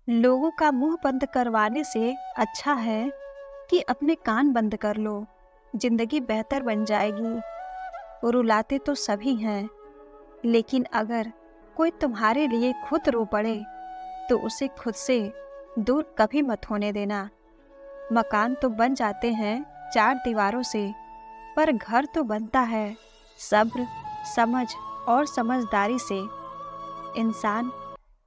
लोगों का मुंह बंद करवाने से अच्छा है कि अपने कान बंद कर लो। जिंदगी बेहतर बन जाएगी। रुलाते तो सभी हैं, लेकिन अगर कोई तुम्हारे लिए खुद रो पड़े तो उसे खुद से दूर कभी मत होने देना। मकान तो बन जाते हैं चार दीवारों से, पर घर तो बनता है सब्र, समझ और समझदारी से। इंसान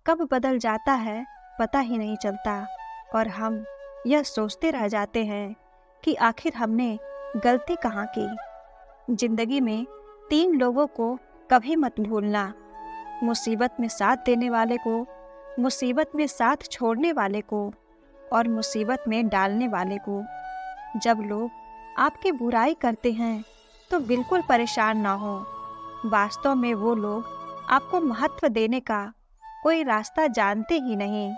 कब बदल जाता है पता ही नहीं चलता, और हम यह सोचते रह जाते हैं कि आखिर हमने गलती कहाँ की। जिंदगी में तीन लोगों को कभी मत भूलना: मुसीबत में साथ देने वाले को, मुसीबत में साथ छोड़ने वाले को, और मुसीबत में डालने वाले को। जब लोग आपकी बुराई करते हैं तो बिल्कुल परेशान ना हो। वास्तव में वो लोग आपको महत्व देने का कोई रास्ता जानते ही नहीं।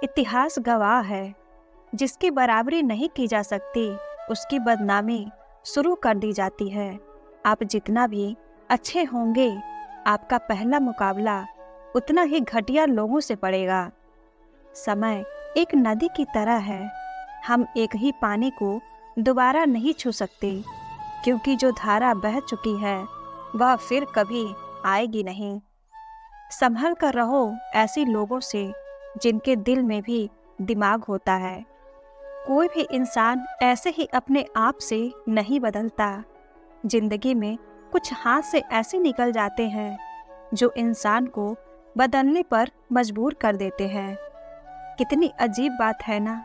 इतिहास गवाह है, जिसकी बराबरी नहीं की जा सकती उसकी बदनामी शुरू कर दी जाती है। आप जितना भी अच्छे होंगे, आपका पहला मुकाबला उतना ही घटिया लोगों से पड़ेगा। समय एक नदी की तरह है, हम एक ही पानी को दोबारा नहीं छू सकते, क्योंकि जो धारा बह चुकी है वह फिर कभी आएगी नहीं। संभल कर रहो ऐसे लोगों से जिनके दिल में भी दिमाग होता है। कोई भी इंसान ऐसे ही अपने आप से नहीं बदलता। जिंदगी में कुछ हाथ से ऐसे निकल जाते हैं जो इंसान को बदलने पर मजबूर कर देते हैं। कितनी अजीब बात है ना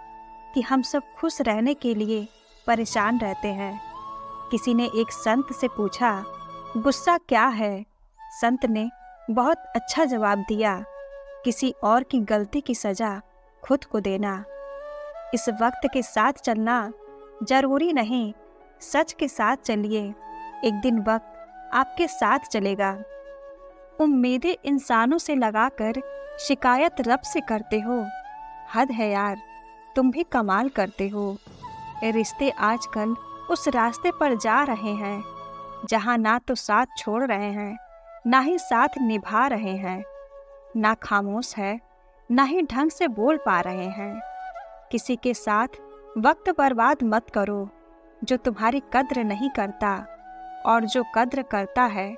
कि हम सब खुश रहने के लिए परेशान रहते हैं। किसी ने एक संत से पूछा, गुस्सा क्या है? संत ने बहुत अच्छा जवाब दिया, किसी और की गलती की सजा खुद को देना। इस वक्त के साथ चलना जरूरी नहीं, सच के साथ चलिए, एक दिन वक्त आपके साथ चलेगा। उम्मीदें इंसानों से लगाकर शिकायत रब से करते हो। हद है यार, तुम भी कमाल करते हो। रिश्ते आजकल उस रास्ते पर जा रहे हैं जहां ना तो साथ छोड़ रहे हैं, ना ही साथ निभा रहे हैं। ना खामोश है, ना ही ढंग से बोल पा रहे हैं। किसी के साथ वक्त बर्बाद मत करो जो तुम्हारी कद्र नहीं करता, और जो कद्र करता है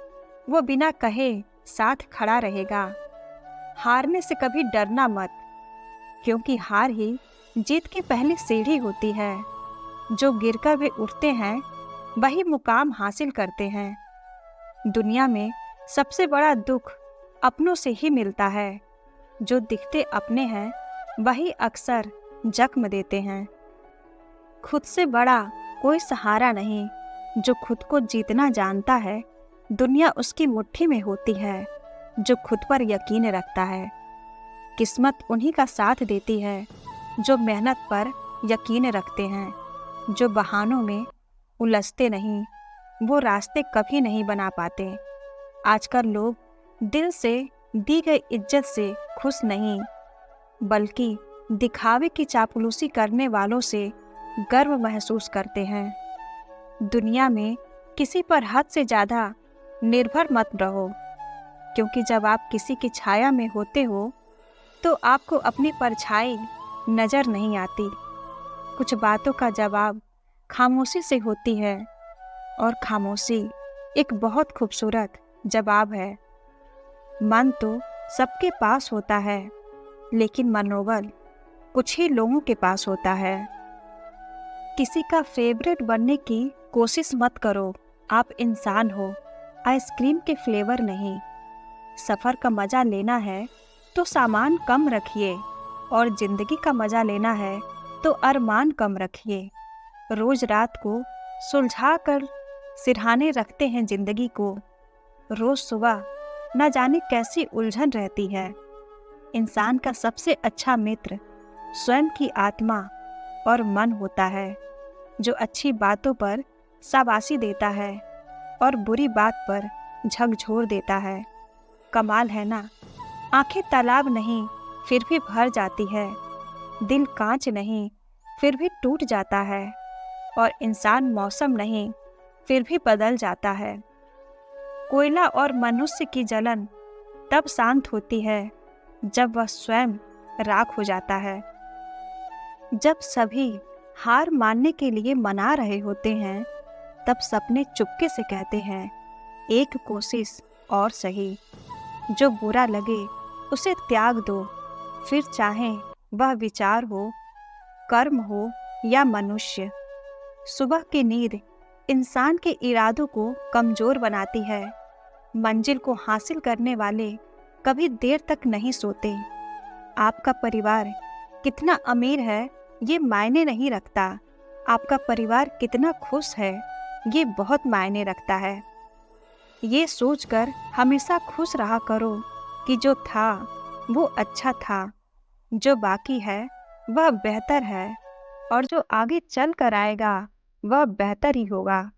वो बिना कहे साथ खड़ा रहेगा। हारने से कभी डरना मत, क्योंकि हार ही जीत की पहली सीढ़ी होती है। जो गिरकर वे उठते हैं वही मुकाम हासिल करते हैं। दुनिया में सबसे बड़ा दुख अपनों से ही मिलता है। जो दिखते अपने हैं वही अक्सर जख्म देते हैं। खुद से बड़ा कोई सहारा नहीं। जो खुद को जीतना जानता है, दुनिया उसकी मुट्ठी में होती है। जो खुद पर यकीन रखता है, किस्मत उन्हीं का साथ देती है जो मेहनत पर यकीन रखते हैं। जो बहानों में उलझते नहीं, वो रास्ते कभी नहीं बना पाते। आजकल लोग दिल से दी गई इज्जत से खुश नहीं, बल्कि दिखावे की चापलूसी करने वालों से गर्व महसूस करते हैं। दुनिया में किसी पर हद से ज़्यादा निर्भर मत रहो, क्योंकि जब आप किसी की छाया में होते हो तो आपको अपनी परछाई नज़र नहीं आती। कुछ बातों का जवाब खामोशी से होती है, और खामोशी एक बहुत खूबसूरत जवाब है। मन तो सबके पास होता है, लेकिन मनोबल कुछ ही लोगों के पास होता है। किसी का फेवरेट बनने की कोशिश मत करो। आप इंसान हो, आइसक्रीम के फ्लेवर नहीं। सफ़र का मज़ा लेना है तो सामान कम रखिए, और ज़िंदगी का मज़ा लेना है तो अरमान कम रखिए। रोज़ रात को सुलझा कर सिरहाने रखते हैं ज़िंदगी को। रोज़ सुबह न जाने कैसी उलझन रहती है। इंसान का सबसे अच्छा मित्र स्वयं की आत्मा और मन होता है, जो अच्छी बातों पर शाबाशी देता है और बुरी बात पर झकझोर देता है। कमाल है ना, आंखें तालाब नहीं फिर भी भर जाती है, दिल कांच नहीं फिर भी टूट जाता है, और इंसान मौसम नहीं फिर भी बदल जाता है। कोयला और मनुष्य की जलन तब शांत होती है जब वह स्वयं राख हो जाता है। जब सभी हार मानने के लिए मना रहे होते हैं, तब सपने चुपके से कहते हैं, एक कोशिश और सही। जो बुरा लगे उसे त्याग दो, फिर चाहे वह विचार हो, कर्म हो या मनुष्य। सुबह की नींद इंसान के इरादों को कमजोर बनाती है। मंजिल को हासिल करने वाले कभी देर तक नहीं सोते। आपका परिवार कितना अमीर है ये मायने नहीं रखता, आपका परिवार कितना खुश है ये बहुत मायने रखता है। ये सोचकर हमेशा खुश रहा करो कि जो था वो अच्छा था, जो बाकी है वह बेहतर है, और जो आगे चल कर आएगा वह बेहतर ही होगा।